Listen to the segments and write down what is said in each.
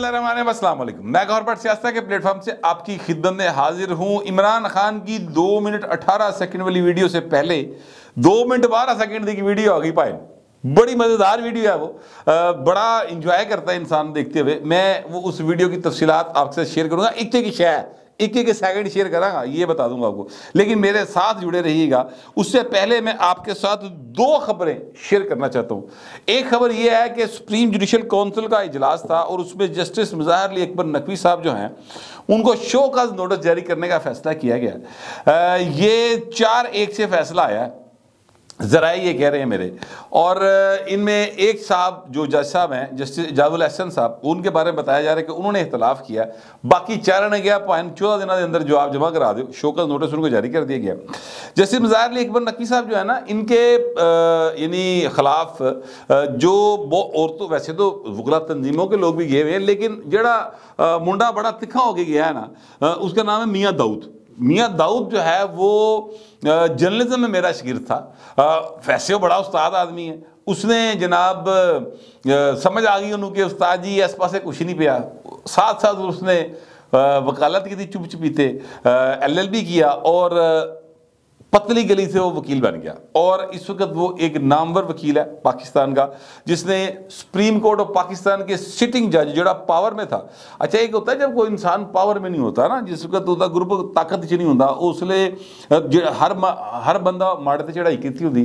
अस्सलाम वालेकुम। मैं गौहर भट्ट सियासत के प्लेटफॉर्म से आपकी खिदमत में हाजिर हूँ। इमरान खान की 2 मिनट 18 सेकंड वाली वीडियो से पहले 2 मिनट 12 सेकंड की वीडियो आ गई पाए। बड़ी मज़ेदार वीडियो है वो, बड़ा इंजॉय करता है इंसान देखते हुए। मैं वो उस वीडियो की तफसीलात आपसे शेयर करूँगा। एक शय एक सेकंड शेयर करांगा, ये बता दूंगा आपको, लेकिन मेरे साथ जुड़े रहिएगा। उससे पहले मैं आपके साथ 2 खबरें शेयर करना चाहता हूँ। एक खबर यह है कि सुप्रीम जुडिशल काउंसिल का इजलास था और उसमें जस्टिस मुज़ाहिर अली अकबर नकवी साहब जो हैं उनको शो कॉज नोटिस जारी करने का फैसला किया गया। ये 4-1 से फैसला आया है, ज़राए ये कह रहे हैं मेरे। और इनमें एक साहब जो जज साहब हैं, जस्टिस एजाजुल अहसन साहब, उनके बारे में बताया जा रहा है कि उन्होंने इख्तलाफ किया। बाकी 4 ने गया 14 दिनों के अंदर जवाब जमा करा दो, शोकस नोटिस उनको जारी कर दिया गया। जस्टिस मुज़ाहिर अली अकबर नकवी साहब जो है ना, इनके यानी खिलाफ जो वो और तो वैसे तो वकला तंजीमों के लोग भी गए हुए हैं, लेकिन जड़ा मुंडा बड़ा तिखा होके गया है ना, उसका नाम है मियाँ दाऊद। मियाँ दाऊद जो है वो जर्नलिज्म में मेरा शागिर्द था। वैसे वो बड़ा उस्ताद आदमी है। उसने जनाब समझ आ गई उन्होंने कि उस्ताद जी आस पास कुछ नहीं पिया। साथ साथ उसने वकालत की थी चुप चुपीते, LLB किया और पतली गली से वो वकील बन गया। और इस वक्त वो एक नामवर वकील है पाकिस्तान का, जिसने सुप्रीम कोर्ट ऑफ पाकिस्तान के सिटिंग जज जोड़ा पावर में था। अच्छा, एक होता है जब कोई इंसान पावर में नहीं होता ना, जिस वक्त होता ग्रुप ताकत च नहीं होता, उसलिए हर बंदा माड़े ते चढ़ाई की होती।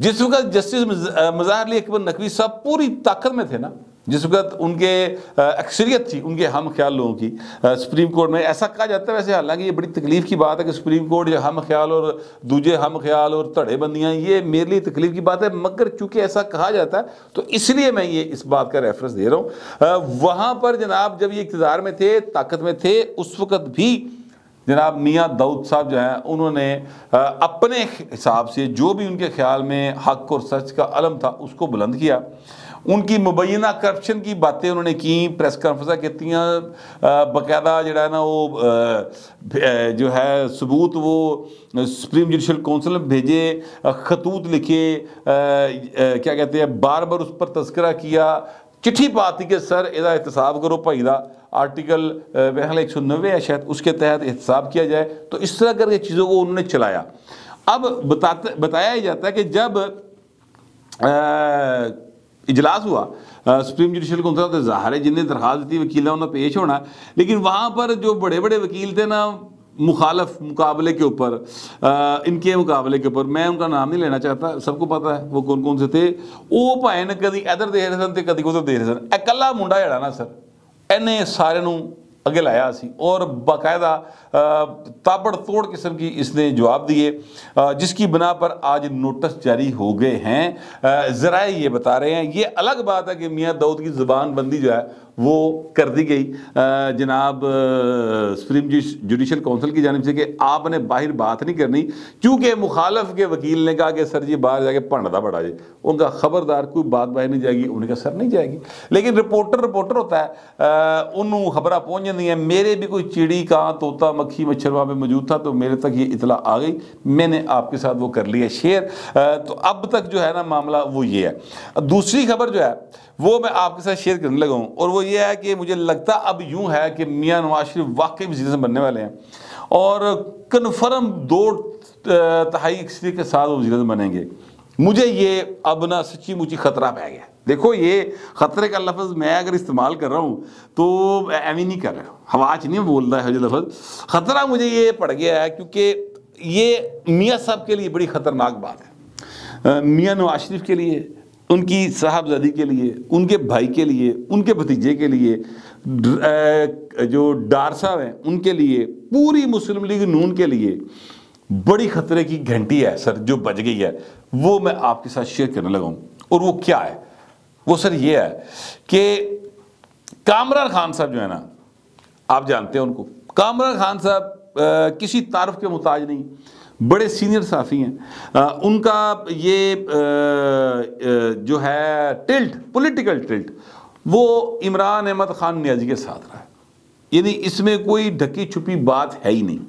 जिस वक्त जस्टिस मुज़ाहिर अली अकबर नकवी साहब पूरी ताकत में थे ना, जिस वक्त उनके अक्सरियत थी उनके हम ख्याल लोगों की सुप्रीम कोर्ट में, ऐसा कहा जाता है वैसे, हालांकि ये बड़ी तकलीफ की बात है कि सुप्रीम कोर्ट जो हम ख्याल और दूजे हम ख्याल और धड़ेबंदियाँ, ये मेरे लिए तकलीफ की बात है, मगर चूंकि ऐसा कहा जाता है तो इसलिए मैं ये इस बात का रेफरेंस दे रहा हूँ। वहाँ पर जनाब जब ये इक़्तिदार में थे, ताकत में थे, उस वक्त भी जनाब मियाँ दाऊद साहब जो हैं उन्होंने अपने हिसाब से जो भी उनके ख्याल में हक और सच का अलम था उसको बुलंद किया। उनकी मुबैना करप्शन की बातें उन्होंने की, प्रेस कॉन्फ्रेंस कहती हैं, बाकायदा जो है ना वो जो है सबूत वो सुप्रीम जुडिशल काउंसिल में भेजे, खतूत लिखे, क्या कहते हैं, बार बार उस पर तस्करा किया, चिट्ठी पाती कि सर इसका एहतसाब करो भाई का, आर्टिकल मेरे ख्याल 190 है शायद, उसके तहत एहतसाब किया जाए। तो इस तरह करके चीज़ों को उन्होंने चलाया। अब बताया ही जाता है कि जब इजलास हुआ सुप्रीम जुडिशल काउंसिल, तो ज़ाहिर है जिन्हें दरखास्त दी वकील उन्हें पेश होना, लेकिन वहाँ पर जो बड़े बड़े वकील थे ना मुखालफ मुकाबले के ऊपर, इनके मुकाबले के ऊपर, मैं उनका नाम नहीं लेना चाहता, सबको पता है वो कौन कौन से थे। वो भाई ने कभी इधर दे रहे सन तो कभी उधर दे रहे सन। इकला मुंडा जड़ा ना सर, इन्हें सारे अगे लाया सी और बाकायदा ताबड़ तोड़ किस्म की इसने जवाब दिए, जिसकी बिना पर आज नोटिस जारी हो गए हैं। ज़राए ये बता रहे हैं। ये अलग बात है कि मियाँ दाऊद की ज़ुबान बंदी जो है वो कर दी गई जनाब सुप्रीम जुडिशल काउंसिल की जानिब से कि आपने बाहर बात नहीं करनी, क्योंकि मुखालफ के वकील ने कहा कि सर जी बाहर जाके भंडदा बड़ा जी, उनका खबरदार कोई बात बाहर नहीं जाएगी, उनका सर नहीं जाएगी। लेकिन रिपोर्टर होता है, उन्होंने खबर पहुँच जाती है। मेरे भी कोई चिड़ी कां तोता मक्खी मच्छर वहाँ पे मौजूद था, तो मेरे तक ये इतला आ गई, मैंने आपके साथ वो कर लिया शेयर। तो अब तक जो है ना मामला वो ये है। दूसरी खबर जो है वो मैं आपके साथ शेयर करने लगा हूँ, और वो ये है कि मुझे लगता अब यूँ है कि मियाँ नवाज शरीफ वाकई वज़ीर बनने वाले हैं और कन्फर्म 2/3 अक्सरियत के साथ वज़ीर बनेंगे। मुझे ये अब ना सच्ची मुची खतरा पै गया। देखो, ये ख़तरे का लफ्ज़ मैं अगर इस्तेमाल कर रहा हूँ तो एवं नहीं कर रहा, हवा च नहीं बोल रहा है जो लफ्ज़। ख़तरा मुझे ये पड़ गया है क्योंकि ये मियाँ साहब के लिए बड़ी ख़तरनाक बात है। मियाँ नवाज शरीफ के लिए, उनकी साहबजादी के लिए, उनके भाई के लिए, उनके भतीजे के लिए, जो डार साहब हैं उनके लिए, पूरी मुस्लिम लीग नून के लिए बड़ी ख़तरे की घंटी है सर जो बज गई है। वो मैं आपके साथ शेयर करने लगा हूँ। और वो क्या है? वो सर ये है कि कामरान खान साहब जो है ना, आप जानते हैं उनको। कामरान खान साहब किसी तारफ़ के मुताज नहीं, बड़े सीनियर साफ़ी हैं। उनका ये जो है टिल्ट, पॉलिटिकल टिल्ट, वो इमरान अहमद खान नियाज़ी के साथ रहा है। यानी इसमें कोई ढकी छुपी बात है ही नहीं।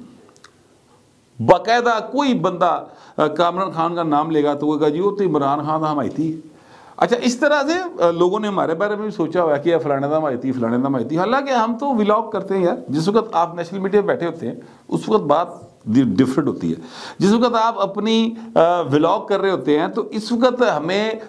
बाकायदा कोई बंदा कामरान खान का नाम लेगा तो वो कहा जी वो तो इमरान खान का हमायती है, अच्छा, इस तरह से लोगों ने हमारे बारे में भी सोचा हुआ है कि फलाने दा माइती फलाने दा माइती। हालांकि हम तो व्लॉग करते हैं यार, जिस वक्त आप नेशनल मीडिया पे बैठे होते हैं उस वक्त बात डिफरेंट होती है। जिस वक्त आप अपनी व्लॉग कर रहे होते हैं तो इस वक्त हमें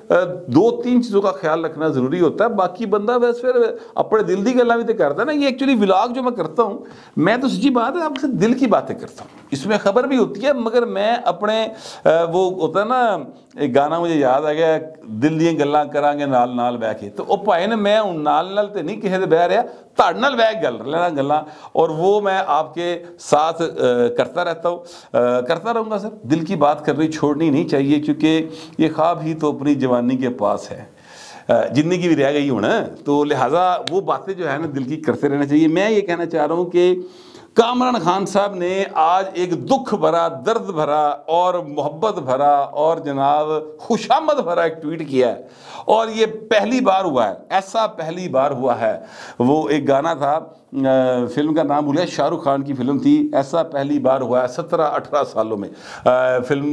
2-3 चीज़ों का ख्याल रखना ज़रूरी होता है। बाकी बंदा बस फिर अपने दिल की गल्ला भी तो करता है ना। ये एक्चुअली व्लॉग जो मैं करता हूँ, मैं तो सच्ची बात है आपसे दिल की बातें करता हूँ, इसमें खबर भी होती है, मगर मैं अपने वो होता है ना, एक गाना मुझे याद आ गया, दिल ਦੀਆਂ ਗੱਲਾਂ ਕਰਾਂਗੇ ਨਾਲ ਨਾਲ ਬਹਿ ਕੇ। तो ਉਹ ਭਾਈ ने मैं हूँ नाल नाल तो नहीं किसी से बह रहा, ਤੁਹਾਡੇ ਨਾਲ बह गल लेना गल्ला, और वो मैं आपके साथ करता रहता हूँ, करता रहूँगा सर। दिल की बात करनी छोड़नी नहीं चाहिए, क्योंकि ये ख्वाब ही तो अपनी जवानी के पास है, जिंदगी भी रह गई हूँ ना, तो लिहाजा वो बातें जो है ना दिल की करते रहना चाहिए। मैं ये कहना चाह रहा हूँ कि कामरान खान साहब ने आज एक दुख भरा, दर्द भरा और मोहब्बत भरा और जनाब खुशामद भरा एक ट्वीट किया है, और ये पहली बार हुआ है, ऐसा पहली बार हुआ है। वो एक गाना था, फिल्म का नाम भूलिया, शाहरुख खान की फिल्म थी, ऐसा पहली बार हुआ है 17-18 सालों में। फिल्म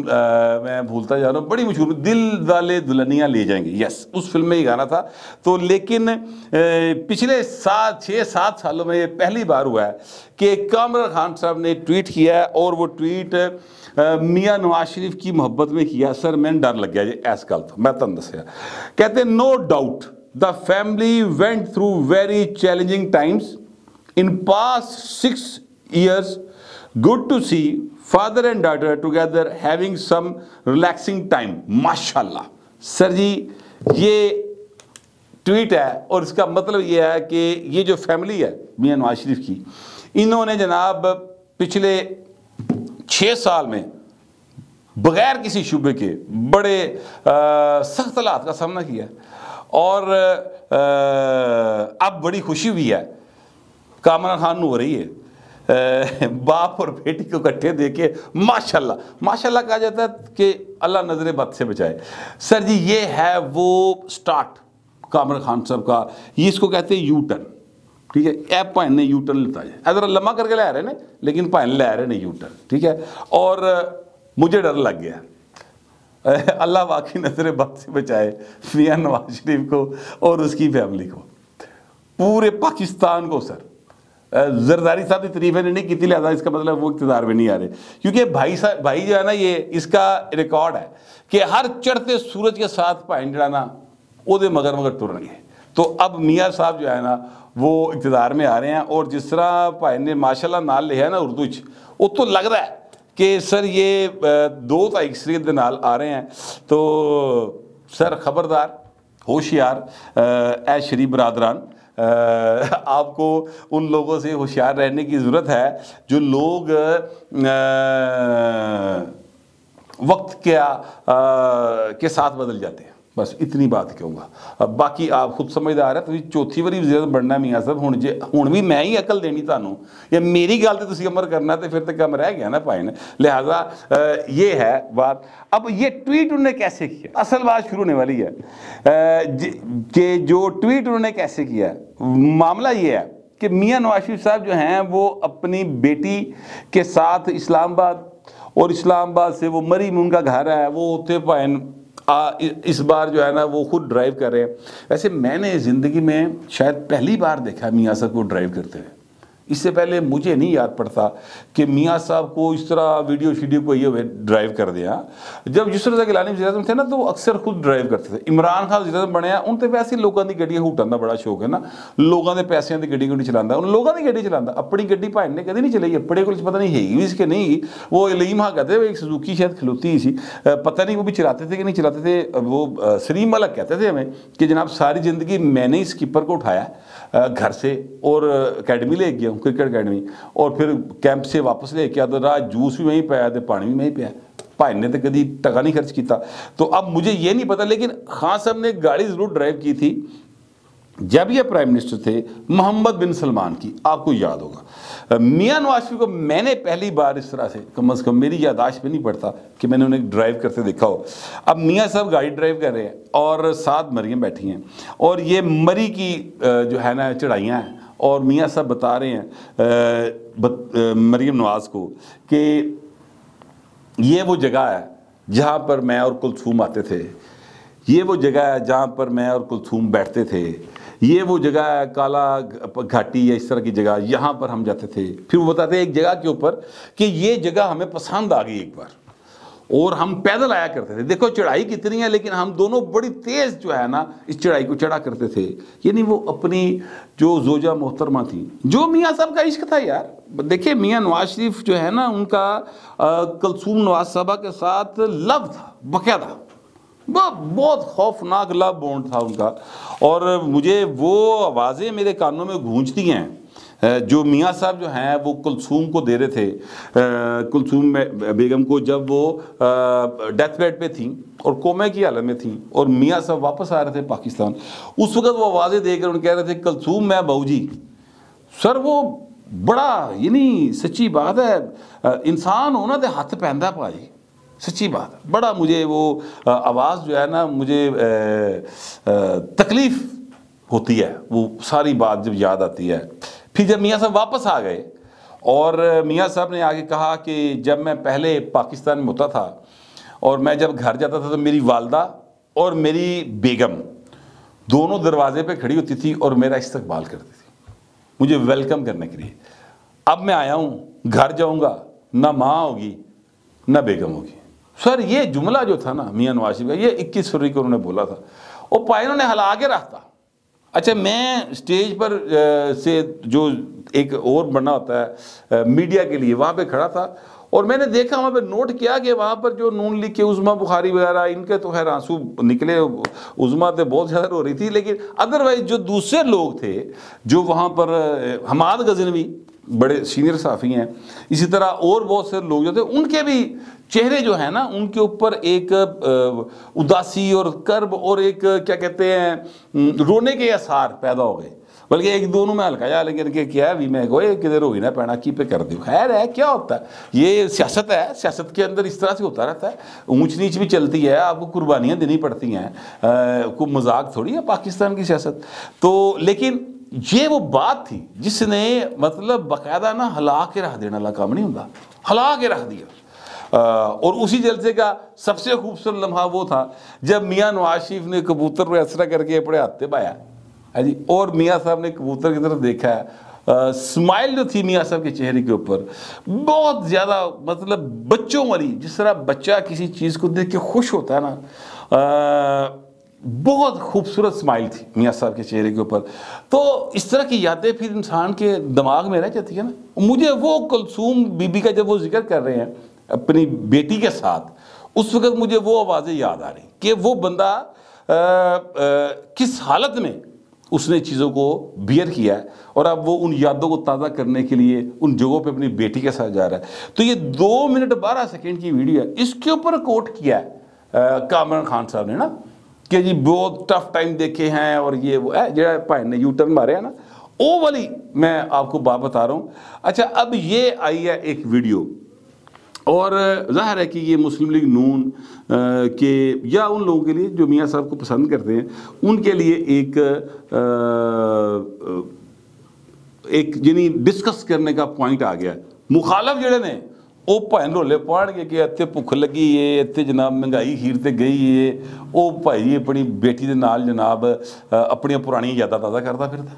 मैं भूलता जा रहा हूँ, बड़ी मशहूर, दिल वाले दुल्हनिया ले जाएंगे, यस, उस फिल्म में ये गाना था। तो लेकिन पिछले 6-7 सालों में ये पहली बार हुआ है कि कामरान खान साहब ने ट्वीट किया है, और वो ट्वीट मियाँ नवाज शरीफ की मोहब्बत में किया। सर मैंने डर लग गया जी ऐस गल तो, मैं तुम दसिया। कहते no doubt the family went through very challenging times in past 6 years. Good to see father and daughter together having some relaxing time. माशाल्लाह सर जी, ये ट्वीट है और इसका मतलब ये है कि ये जो फैमिली है मियाँ नवाज शरीफ की, इन्होंने जनाब पिछले 6 साल में बगैर किसी शुबे के बड़े सख्त हालात का सामना किया, और अब बड़ी खुशी हुई है कामरान खान हो रही है बाप और बेटी को इकट्ठे देके। माशाल्लाह माशाल्लाह कहा जाता है कि अल्लाह नजर बद से बचाए। सर जी ये है वो स्टार्ट कामरान खान साहब का, ये इसको कहते हैं यू टर्न, ठीक है। ऐ भाइन ने यू टर्न लेता है, इधर लम्मा करके लै रहे ने, लेकिन भाइन लै रहे ने यू टर्न, ठीक है। और मुझे डर लग गया, अल्लाह वाकई नजर बद से बचाए मियाँ नवाज शरीफ को और उसकी फैमिली को, पूरे पाकिस्तान को। सर जरदारी साहब की तारीफ है नहीं की, लिहाजा इसका मतलब वो इक़्तिदार में नहीं आ रहे, क्योंकि भाई जो है ना, ये इसका रिकॉर्ड है कि हर चढ़ते सूरज के साथ भाई जड़ा ना वो मगर मगर टुरनगे। तो अब मियाँ साहब जो है ना वो इक़्तिदार में आ रहे हैं, और जिस तरह भाई ने माशाल्लाह नाल लिखा है ना उर्दू च, वो तो लग रहा है कि सर ये 2 तारीख के नाल आ रहे हैं। तो सर खबरदार, होशियार ऐ शरीफ बरादरान, आपको उन लोगों से होशियार रहने की ज़रूरत है जो लोग वक्त के साथ बदल जाते हैं। बस इतनी बात कहूँगा, अब बाकी आप खुद समझदार है। तो चौथी बारी वज़ीर बनना मियाँ साहब, हुण भी मैं ही अकल देनी थानू, या मेरी गल ते तुसीं अमल करना, तो फिर तो कम रह गया ना भाई ने। लिहाजा ये है बात। अब ये ट्वीट उन्होंने कैसे किया, असल बात शुरू होने वाली है कि जो ट्वीट उन्होंने कैसे किया। मामला ये है कि मियाँ नवाज शरीफ साहब जो हैं वो अपनी बेटी के साथ इस्लामाबाद, और इस्लामाबाद से वो मरीम उनका घर है, वो उत्ते भाई इस बार जो है ना वो खुद ड्राइव कर रहे हैं। वैसे मैंने ज़िंदगी में शायद पहली बार देखा मियाँ साहब को ड्राइव करते हुए, इससे पहले मुझे नहीं याद पड़ता कि मियाँ साहब को इस तरह वीडियो को ये हुए ड्राइव कर दिया। जब यूसुफ रज़ा गिलानी वज़ीर आज़म थे ना, तो वो अक्सर खुद ड्राइव करते थे। इमरान खान वज़ीर आज़म बने हैं, उन तो वैसे लोगों की गड्डियां हूटन का बड़ा शौक है ना, लोगों के पैसों की गड्डी नहीं चलाता, उन लोगों की गड्डी चलाता, अपनी गड्डी भाई ने कभी नहीं चलाई, अपने को पता नहीं है भी इसके नहीं। वो इलीम हाँ कहते थे, एक सुजुकी शायद खिलौती सी, पता नहीं वो भी चलाते थे कि नहीं चलाते थे। वो सलीम मलक कहते थे हमें कि जनाब सारी ज़िंदगी मैंने ही स्कीपर को उठाया घर से और अकेडमी ले गया हूँ, क्रिकेट अकेडमी, और फिर कैंप से वापस लेके आता रहा, जूस भी वहीं पाया तो पानी भी वहीं पाया, भाई ने तो कभी टका नहीं खर्च किया। तो अब मुझे ये नहीं पता, लेकिन खान साहब ने गाड़ी ज़रूर ड्राइव की थी जब ये प्राइम मिनिस्टर थे मोहम्मद बिन सलमान की, आपको याद होगा। मियाँ नवाज शरीफ को मैंने पहली बार इस तरह से, कम से कम मेरी याददाश्त में नहीं पड़ता कि मैंने उन्हें ड्राइव करते देखा हो। अब मियाँ साहब गाड़ी ड्राइव कर रहे हैं और साथ मरियम बैठी हैं, और ये मरी की जो है ना चढ़ाइयाँ हैं, और मियाँ साहब बता रहे हैं मरियम नवाज़ को कि ये वो जगह है जहाँ पर मैं और कुलथूम आते थे, ये वो जगह है जहाँ पर मैं और कुलथूम बैठते थे, ये वो जगह है काला घाटी या इस तरह की जगह, यहाँ पर हम जाते थे। फिर वो बताते एक जगह के ऊपर कि ये जगह हमें पसंद आ गई एक बार, और हम पैदल आया करते थे। देखो चढ़ाई कितनी है, लेकिन हम दोनों बड़ी तेज़ जो है ना इस चढ़ाई को चढ़ा करते थे। यानी वो अपनी जो जोजा मोहतरमा थी, जो मियाँ साहब का इश्क था यार। देखिए मियाँ नवाज शरीफ जो है ना, उनका कुलथूम नवाज साहबा के साथ लव था बाकायदा, बहुत खौफनाक लव बॉन्ड था उनका। और मुझे वो आवाज़ें मेरे कानों में गूंजती हैं जो मियाँ साहब जो हैं वो कुलथूम को दे रहे थे, कुलथूम बेगम को, जब वो डेथ बेड पे थी और कोमे की हालत में थी और मियाँ साहब वापस आ रहे थे पाकिस्तान। उस वक्त वो आवाज़ें देकर उन्हें कह रहे थे कुलथूम मैं बहू जी। सर वो बड़ा यानी सच्ची बात है, इंसान होना तो हथ पैंदा भाई, सच्ची बात है। बड़ा मुझे वो आवाज़ जो है ना, मुझे तकलीफ़ होती है वो सारी बात जब याद आती है। फिर जब मियाँ साहब वापस आ गए और मियाँ साहब ने आगे कहा कि जब मैं पहले पाकिस्तान में होता था और मैं जब घर जाता था तो मेरी वालदा और मेरी बेगम दोनों दरवाजे पे खड़ी होती थी और मेरा इस्तकबाल करती थी, मुझे वेलकम करने के लिए। अब मैं आया हूँ, घर जाऊँगा, ना माँ होगी ना बेगम होगी। सर ये जुमला जो था ना मियाँ नवाज शरीफ का, ये 21 फरवरी को उन्होंने बोला था, और पायनों ने हला के रखता। अच्छा मैं स्टेज पर से जो एक और बना होता है मीडिया के लिए, वहाँ पे खड़ा था और मैंने देखा, वहाँ पे नोट किया कि वहाँ पर जो नून लीग के उज़्मा बुखारी वगैरह, इनके तो खैर आंसू निकले, उज़्मा तो बहुत ज़्यादा रो रही थी, लेकिन अदरवाइज जो दूसरे लोग थे जो वहाँ पर, हमाद गज़नवी बड़े सीनियर साफ़ी हैं, इसी तरह और बहुत से लोग जो थे, उनके भी चेहरे जो है ना उनके ऊपर एक उदासी और कर्ब और एक क्या कहते हैं रोने के आसार पैदा हो गए। बल्कि एक दोनों में हल्का जा, लेकिन क्या भी मैं कोई किधर हो ही ना पैना की पे कर दी। खैर है, क्या होता है, ये सियासत है, सियासत के अंदर इस तरह से होता रहता है, ऊंच नीच भी चलती है, आपको कुर्बानियाँ देनी पड़ती हैं, कोई मजाक थोड़ी है पाकिस्तान की सियासत तो। लेकिन ये वो बात थी जिसने मतलब बाकायदा ना हला के रख देने वाला काम नहीं होता, हला के रख दिया। और उसी जलसे का सबसे खूबसूरत लम्हा वो था जब मियाँ नवाज शरीफ ने कबूतर को असरा करके अपने हाथ पाया है जी, और मियाँ साहब ने कबूतर की तरफ देखा है। स्माइल जो थी मियाँ साहब के चेहरे के ऊपर बहुत ज़्यादा, मतलब बच्चों वाली, जिस तरह बच्चा किसी चीज़ को देख के खुश होता है ना, बहुत खूबसूरत स्माइल थी मियाँ साहब के चेहरे के ऊपर। तो इस तरह की यादें फिर इंसान के दिमाग में रह जाती है ना। मुझे वो कुलथूम बीबी का जब वो जिक्र कर रहे हैं अपनी बेटी के साथ, उस वक्त मुझे वो आवाज़ें याद आ रही कि वो बंदा किस हालत में उसने चीज़ों को बियर किया है, और अब वो उन यादों को ताज़ा करने के लिए उन जगहों पे अपनी बेटी के साथ जा रहा है। तो ये 2 मिनट 12 सेकेंड की वीडियो है, इसके ऊपर कोट किया है कामरान खान साहब ने ना कि जी बहुत टफ टाइम देखे हैं, और ये वो है जो भाई ने यू टर्न मारे है ना, वो वाली मैं आपको बात बता रहा हूँ। अच्छा अब ये आई है एक वीडियो, और ज़ाहिर है कि ये मुस्लिम लीग नून के या उन लोगों के लिए जो मियाँ साहब को पसंद करते हैं, उनके लिए एक जिनी डिस्कस करने का पॉइंट आ गया। मुखालफ जड़े ने वो भैन रोले पाड़गे कि इत्थे भुख लगी है, इत्थे जनाब महंगाई खीर ते गई है, वो भाई अपनी बेटी के नाल जनाब अपनी पुरानी यादां ताज़ा करता फिरता,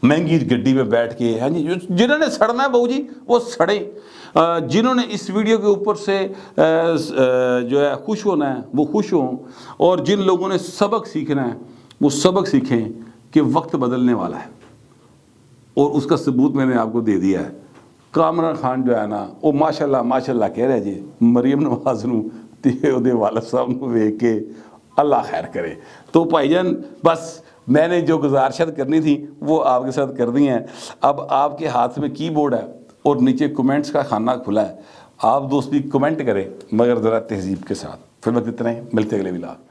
महंगी गड्डी में बैठ के। हाँ जी, जिन्होंने सड़ना है बहू जी वो सड़े, जिन्होंने इस वीडियो के ऊपर से जो है खुश होना है वो खुश हों, और जिन लोगों ने सबक सीखना है वो सबक सीखें कि वक्त बदलने वाला है। और उसका सबूत मैंने आपको दे दिया है। कामरान खान जो है ना वो माशाल्लाह माशाल्लाह कह रहे जी, मरीम नवाज नूं ते ओहदे वालिद साहब नूं वेख के अल्लाह खैर करे। तो भाईजान बस मैंने जो गुजारिशात करनी थी वो आपके साथ कर दी हैं। अब आपके हाथ में कीबोर्ड है और नीचे कमेंट्स का खाना खुला है, आप दोस्त भी कमेंट करें मगर ज़रा तहजीब के साथ। फिर बस इतना ही, मिलते अगले व्लॉग।